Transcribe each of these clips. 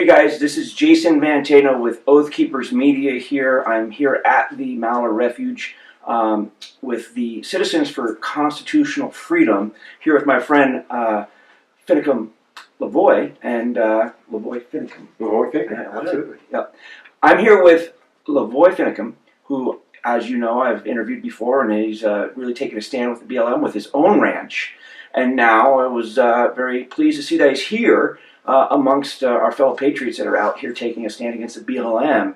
Hey guys, this is Jason Vantano with Oath Keepers Media here. I'm here at the Maller Refuge with the Citizens for Constitutional Freedom, here with my friend Finicum LaVoy and LaVoy Finicum. LaVoy Finicum, absolutely. Yep. I'm here with LaVoy Finicum, who, as you know, I've interviewed before, and he's really taken a stand with the BLM with his own ranch. And now I was very pleased to see that he's here amongst our fellow patriots that are out here taking a stand against the BLM.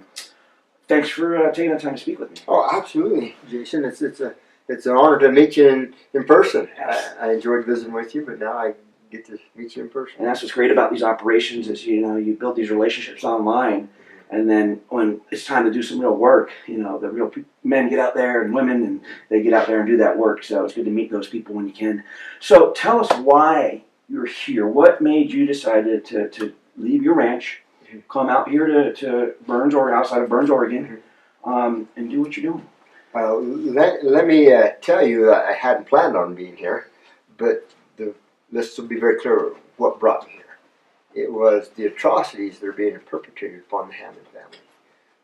Thanks for taking the time to speak with me. Oh, absolutely, Jason. It's an honor to meet you in person. Yes. I enjoyed visiting with you, but now I get to meet you in person. And that's what's great about these operations is, you know, you build these relationships online, and then when it's time to do some real work, you know, the real men get out there and women, and they get out there and do that work. So it's good to meet those people when you can. So tell us why you're here. What made you decide to leave your ranch, come out here to Burns, or outside of Burns, Oregon, and do what you're doing? Well, let me tell you, I hadn't planned on being here, but this will be very clear what brought me here. It was the atrocities that are being perpetrated upon the Hammond family,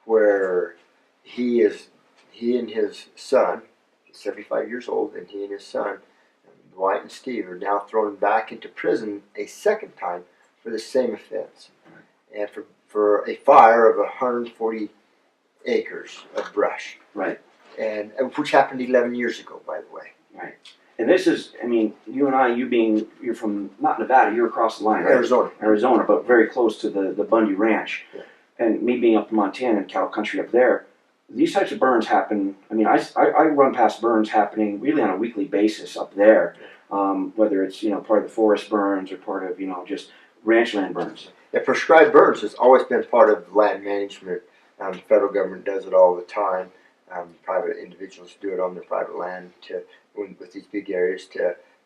where he and his son, 75 years old, and he and his son, Dwight and Steve, are now thrown back into prison a second time for the same offense, and for a fire of 140 acres of brush. Right. And which happened 11 years ago, by the way. Right. And this is, I mean, you and I, you're from, not Nevada, you're across the line, right? Arizona, but very close to the Bundy Ranch. Yeah. And me being up in Montana and cow country up there, these types of burns happen, I mean, I run past burns happening really on a weekly basis up there, whether it's, you know, part of the forest burns or part of, you know, just ranch land burns. Yeah, prescribed burns has always been part of land management. The federal government does it all the time. Private individuals do it on their private land with these big areas.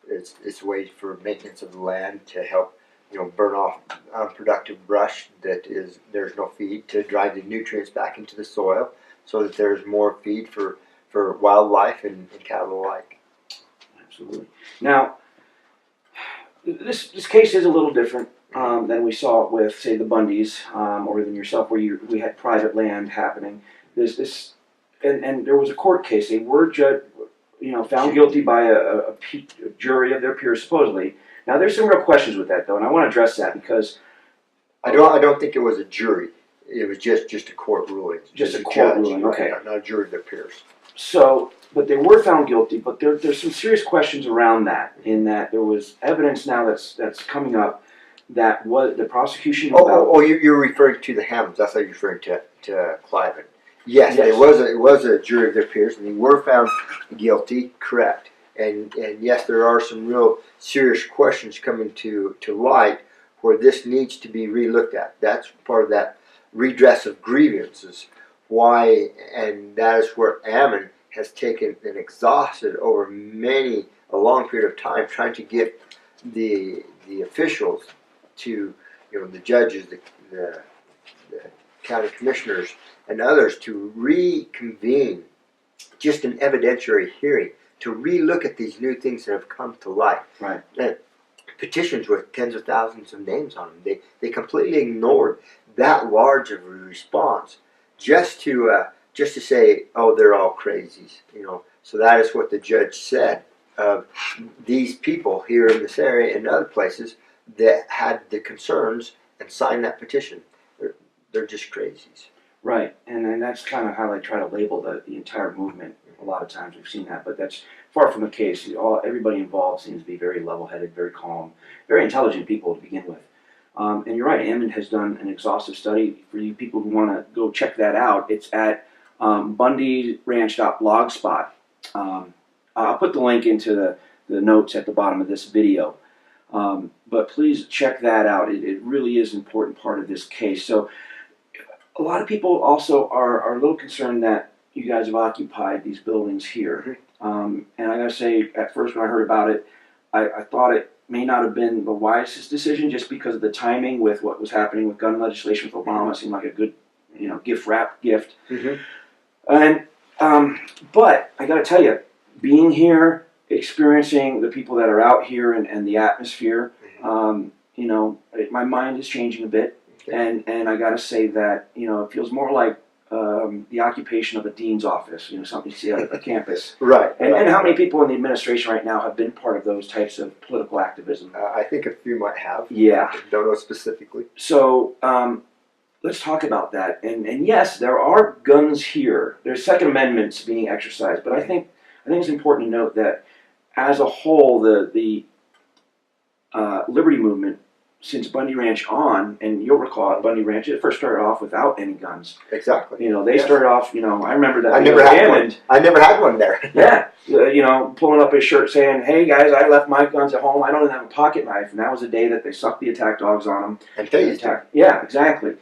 It's a way for maintenance of the land to help, you know, burn off unproductive brush there's no feed, to drive the nutrients back into the soil so that there's more feed for wildlife and cattle alike. Absolutely. Now, this case is a little different than we saw it with, say, the Bundys, or than yourself, where we had private land happening. There's this. And there was a court case. They were found guilty by a jury of their peers, supposedly. Now, there's some real questions with that, though, and I want to address that because I don't think it was a jury. It was just a court ruling. Just a court ruling, right? okay. Not a jury of their peers. So, but they were found guilty. But there's some serious questions around that. In that there was evidence now that's coming up that was the prosecution. You're referring to the Hammonds. I thought you were referring to Cliven. Yes, it was a jury of their peers, and they were found guilty, correct. And yes, there are some real serious questions coming to light where this needs to be relooked at. That's part of that redress of grievances. Why, and that is where Ammon has taken and exhausted over a long period of time trying to get the officials to, you know, the judges, the county commissioners, and others to reconvene just an evidentiary hearing to relook at these new things that have come to light. Right. Petitions with tens of thousands of names on them. They completely ignored that large of a response just to say, oh, they're all crazies, you know. So that is what the judge said of these people here in this area and other places that had the concerns and signed that petition. They're just crazies. Right, and that's kind of how they try to label the entire movement. A lot of times we've seen that, but that's far from the case. Everybody involved seems to be very level-headed, very calm, very intelligent people to begin with. And you're right, Ammon has done an exhaustive study. For you people who want to go check that out, it's at bundyranch.blogspot. I'll put the link into the notes at the bottom of this video. But please check that out. It really is an important part of this case. So a lot of people also are a little concerned that you guys have occupied these buildings here. And I gotta say, at first when I heard about it, I thought it may not have been the wisest decision just because of the timing with what was happening with gun legislation with Obama. It seemed like a good, you know, gift. And but I gotta tell you, being here, experiencing the people that are out here and the atmosphere, you know, my mind is changing a bit. And I got to say that, it feels more like the occupation of a dean's office, something you see out at the campus. Right. And how many people in the administration right now have been part of those types of political activism? I think a few might have. Yeah. I don't know specifically. So let's talk about that. And yes, there are guns here. There's Second Amendments being exercised, but I think it's important to note that as a whole, the liberty movement, since Bundy Ranch on, and you'll recall at Bundy Ranch, it first started off without any guns. Exactly. They started off, I remember that. I never had one. I never had one there. Yeah. Pulling up his shirt saying, "Hey guys, I left my guns at home. I don't even have a pocket knife." And that was the day that they sucked the attack dogs on them. And tased. Yeah, exactly.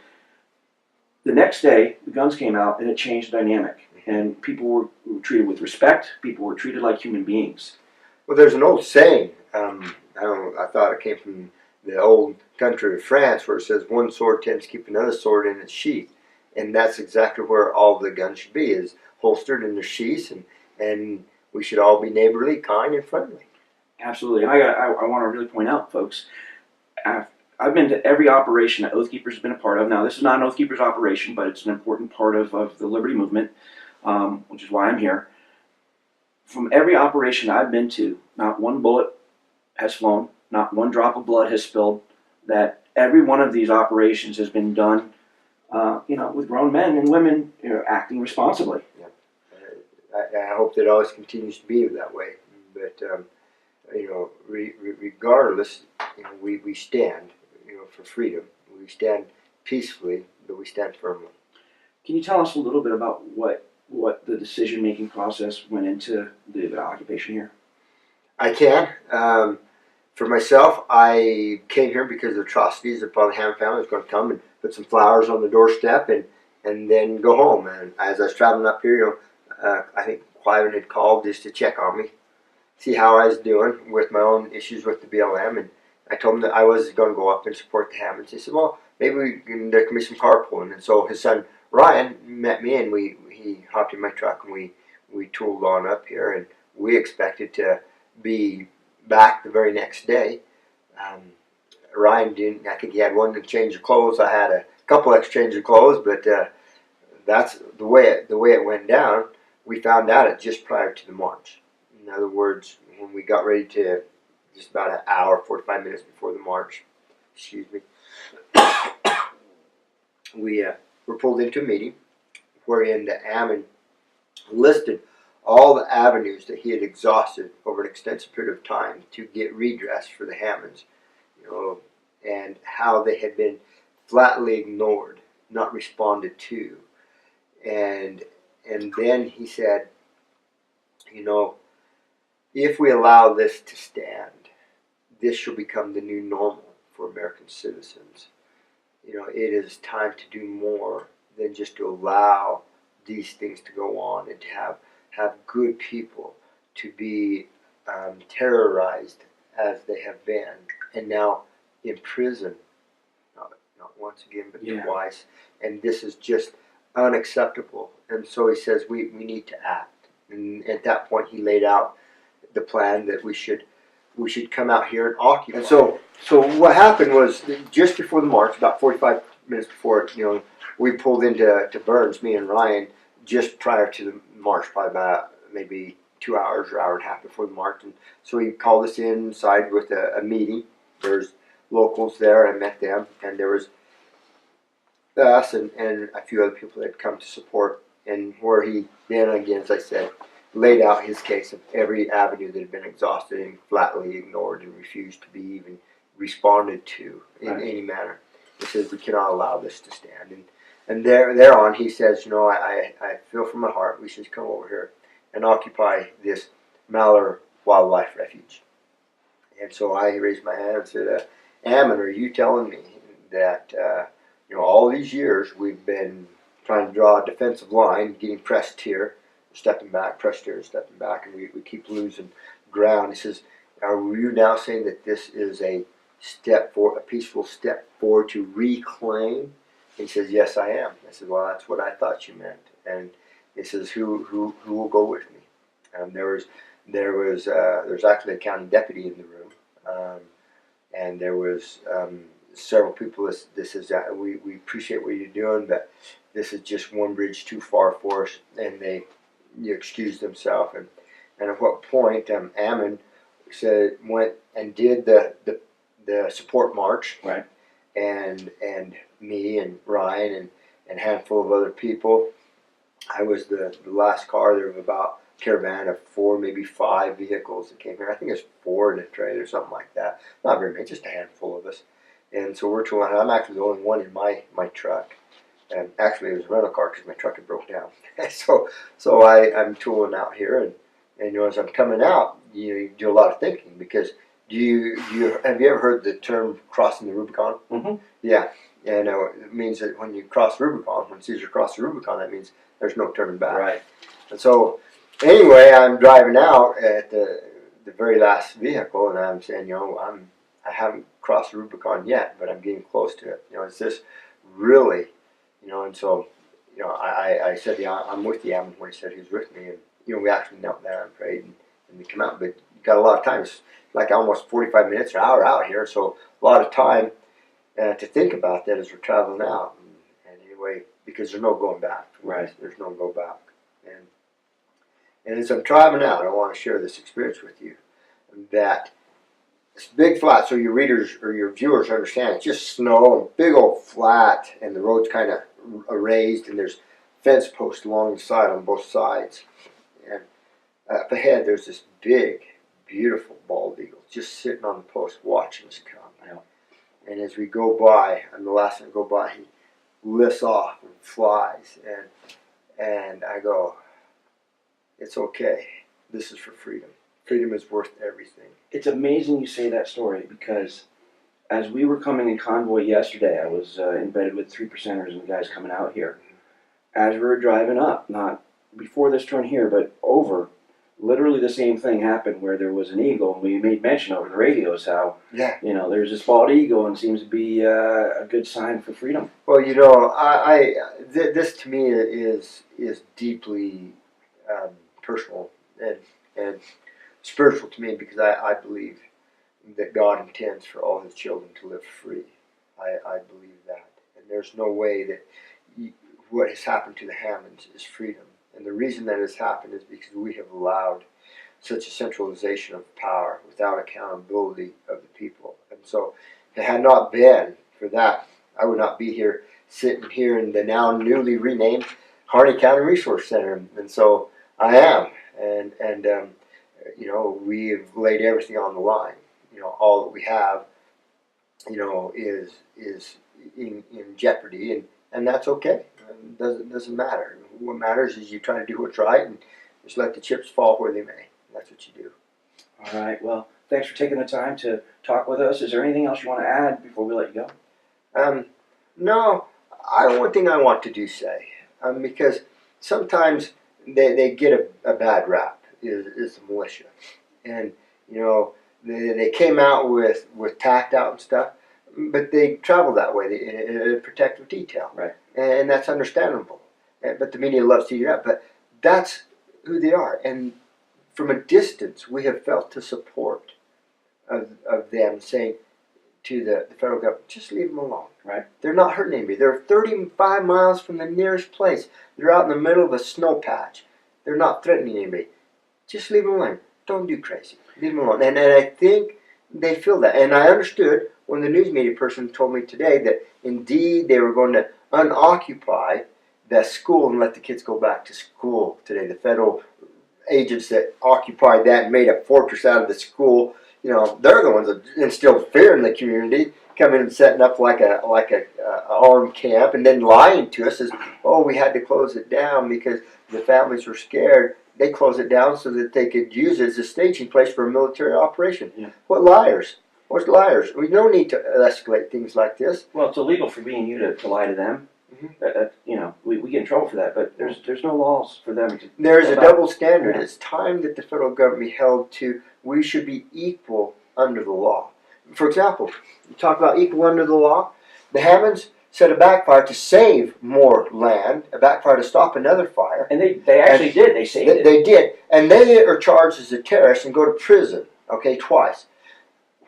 The next day, the guns came out and it changed the dynamic. And people were treated with respect. People were treated like human beings. Well, there's an old saying, I thought it came from the old country of France, where it says one sword tends to keep another sword in its sheath. And that's exactly where all the guns should be, is holstered in their sheaths, and we should all be neighborly, kind, and friendly. Absolutely. And I want to really point out, folks, I've been to every operation that Oath Keepers has been a part of. Now, this is not an Oath Keepers operation, but it's an important part of the Liberty Movement, which is why I'm here. From every operation I've been to, not one bullet has flown, not one drop of blood has spilled. That every one of these operations has been done, with grown men and women acting responsibly. Yeah. I hope that it always continues to be that way. But regardless, we stand, for freedom. We stand peacefully, but we stand firmly. Can you tell us a little bit about what the decision-making process went into the occupation here? I can. For myself, I came here because of the atrocities upon the Hammond family. I was going to come and put some flowers on the doorstep and then go home. And as I was traveling up here, I think Cliven had called just to check on me, see how I was doing with my own issues with the BLM. And I told him that I was going to go up and support the Hammonds. He said, well, maybe there can be some carpooling. And so his son Ryan met me, and he hopped in my truck, and we tooled on up here, and we expected to be back the very next day. Ryan didn't. I think he had one change of clothes. I had a couple extra changes of clothes, but that's the way it went down. We found out it just prior to the march. In other words, when we got ready to, just about an hour, 45 minutes before the march, we were pulled into a meeting wherein the Ammon listed all the avenues that he had exhausted over an extensive period of time to get redress for the Hammonds, and how they had been flatly ignored, not responded to. And then he said, if we allow this to stand, this shall become the new normal for American citizens. It is time to do more than just to allow these things to go on, and to have good people to be terrorized as they have been, and now in prison, not once again, but twice. And this is just unacceptable. And so he says we need to act. And at that point, he laid out the plan that we should come out here and occupy. And so what happened was, just before the march, about 45 minutes before it, we pulled into Burns, me and Ryan, just prior to the march, probably about maybe 2 hours or hour and a half before the march. And so he called us inside with a meeting. There's locals there. I met them, and there was us and a few other people that had come to support, and where he then again, as I said, laid out his case of every avenue that had been exhausted and flatly ignored and refused to be even responded to in any manner. He says we cannot allow this to stand. And thereon he says, I feel from my heart we should come over here and occupy this Mallard Wildlife Refuge. And so I raised my hand and said, Ammon, are you telling me that all these years we've been trying to draw a defensive line, getting pressed here, stepping back, pressed here, stepping back, and we keep losing ground? He says, are you now saying that this is a peaceful step forward to reclaim? He says, yes, I am. I said, well, that's what I thought you meant. And he says, who will go with me? And there's actually a county deputy in the room, and there was several people, this is we appreciate what you're doing, but this is just one bridge too far for us. And they excused themselves. And at what point Ammon went and did the support march, right? And me and Ryan and a handful of other people. I was the last car. There was about a caravan of 4, maybe 5 vehicles that came here. I think it's 4 in a trailer, something like that. Not very many, just a handful of us. And so we're touring. I'm actually the only one in my truck. And actually, it was a rental car because my truck had broke down. so I'm tooling out here, and as I'm coming out, you do a lot of thinking because have you ever heard the term crossing the Rubicon? Mm-hmm. Yeah, and it means that when you cross Rubicon, when Caesar crossed the Rubicon, that means there's no turning back. Right. And so, anyway, I'm driving out at the very last vehicle, and I'm saying, I haven't crossed the Rubicon yet, but I'm getting close to it. Is this really, and so, I said, I'm with the Ammon when he said he was with me, and we actually knelt down and prayed, and we come out, but you got a lot of time. It's like almost 45 minutes or an hour out here, so a lot of time to think about that as we're traveling out. And anyway, because there's no going back. Right. There's no go back. And as I'm driving out, I want to share this experience with you. That it's big flat, so your readers or your viewers understand it's just snow and big old flat, and the road's kind of raised, and there's fence posts along the side on both sides. And up ahead, there's this big, beautiful bald eagle just sitting on the post watching us come. Yeah. And as we go by, and the last time I go by, he lifts off and flies. And I go, it's okay. This is for freedom. Freedom is worth everything. It's amazing you say that story because as we were coming in convoy yesterday, I was embedded with 3%ers and the guys coming out here. As we were driving up, not before this turn here, but over, literally the same thing happened where there was an eagle, and we made mention over the radios how, there's this bald eagle and seems to be a good sign for freedom. Well, this to me is deeply personal and spiritual to me because I believe that God intends for all His children to live free. I believe that. And there's no way that what has happened to the Hammonds is freedom. And the reason that has happened is because we have allowed such a centralization of power without accountability of the people. And so if it had not been for that, I would not be here sitting here in the now newly renamed Harney County Resource Center. And so I am. And we've laid everything on the line. All that we have, is in jeopardy, and that's okay. It doesn't matter. What matters is you try to do what's right and just let the chips fall where they may. That's what you do. All right. Well, thanks for taking the time to talk with us. Is there anything else you want to add before we let you go? No. One thing I want to do say, because sometimes they get a bad rap, is the militia. And, they came out with tacked out and stuff, but they travel that way in protective detail. Right. And that's understandable. But the media loves to eat it up. But that's who they are. And from a distance, we have felt the support of them saying to the federal government, just leave them alone. Right. They're not hurting anybody. They're 35 miles from the nearest place. They're out in the middle of a snow patch. They're not threatening anybody. Just leave them alone. Don't do crazy. Leave them alone. And I think they feel that. And I understood when the news media person told me today that indeed they were going to unoccupy the school and let the kids go back to school today. The federal agents that occupied that and made a fortress out of the school, they're the ones that instilled fear in the community, coming and setting up like a armed camp, and then lying to us as, we had to close it down because the families were scared. They closed it down so that they could use it as a staging place for a military operation. Yeah. What liars? What's liars? We don't need to escalate things like this. Well, it's illegal for me and you to lie to them. Mm-hmm. We get in trouble for that, but there's no laws for them to. There's a double standard. Yeah. It's time that the federal government be held to. We should be equal under the law. For example, you talk about equal under the law. The Hammonds set a backfire to save more land, a backfire to stop another fire. And they actually did. They saved it. They did. And they are charged as a terrorist and go to prison, twice.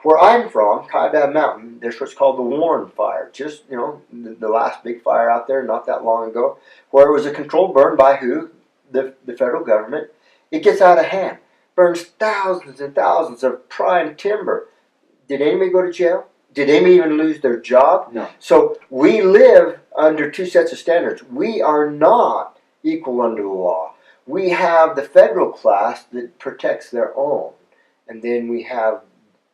where I'm from, Kaibab Mountain, there's what's called the Warren Fire. Just, you know, the last big fire out there not that long ago, where it was a controlled burn by who? The federal government. It gets out of hand. Burns thousands and thousands of prime timber. Did anybody go to jail? Did anybody even lose their job? No. So we live under two sets of standards. We are not equal under the law. We have the federal class that protects their own. And then we have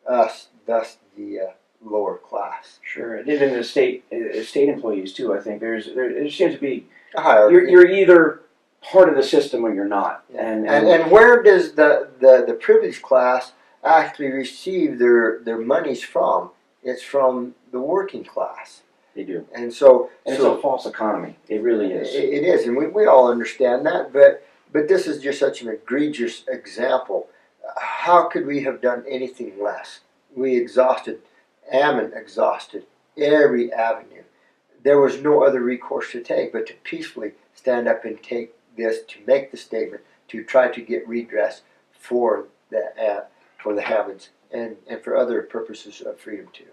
us, thus the lower class. Sure, and even the state employees too. I think there seems to be A hierarchy. you're either part of the system or you're not. And where does the privileged class actually receive their monies from? It's from the working class. they do. And so And it's a false economy. It really is. It is, and we all understand that. But this is just such an egregious example. How could we have done anything less? We exhausted, Ammon exhausted every avenue. There was no other recourse to take but to peacefully stand up and take this, to make the statement, to try to get redress for the Hammonds and for other purposes of freedom too.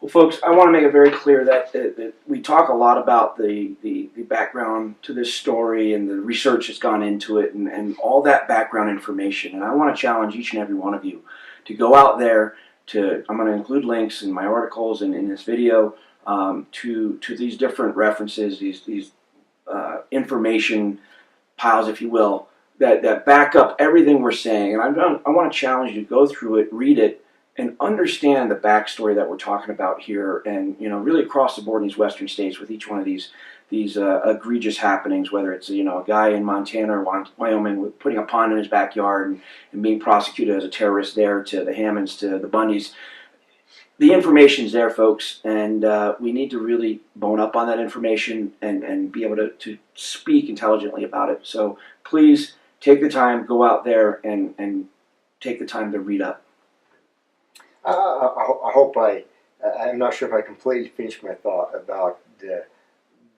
Well, folks, I want to make it very clear that we talk a lot about the background to this story and the research that's gone into it and all that background information. And I want to challenge each and every one of you to go out there I'm going to include links in my articles and in this video to these different references, these information piles, if you will, that back up everything we're saying. And I want to challenge you to go through it, read it, and understand the backstory that we're talking about here, and really across the board in these western states with each one of these egregious happenings, whether it's a guy in Montana or Wyoming with putting a pond in his backyard and being prosecuted as a terrorist there, to the Hammonds, to the Bundys. The information's there, folks, and we need to really bone up on that information and be able to speak intelligently about it. So please take the time, go out there and take the time to read up. I hope I'm not sure if I completely finished my thought about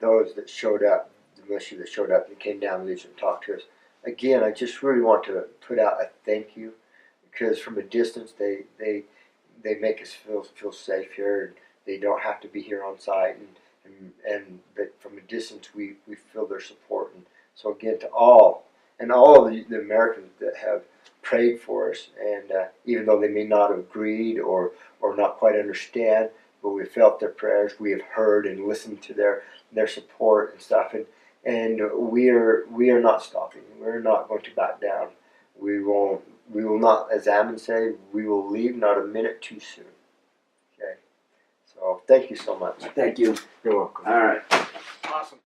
those that showed up, the militia that showed up and came down and talked to us. Again, I just really want to put out a thank you, because from a distance they make us feel safe here, and they don't have to be here on site, but from a distance we feel their support. And so again, to all of the Americans that have prayed for us, and even though they may not have agreed or not quite understand, but we felt their prayers, we have heard and listened to their support and stuff, and we are not stopping. We're not going to back down. We will not, as Ammon say, we will leave not a minute too soon. Okay, so thank you so much. Thank you. You're welcome. All right.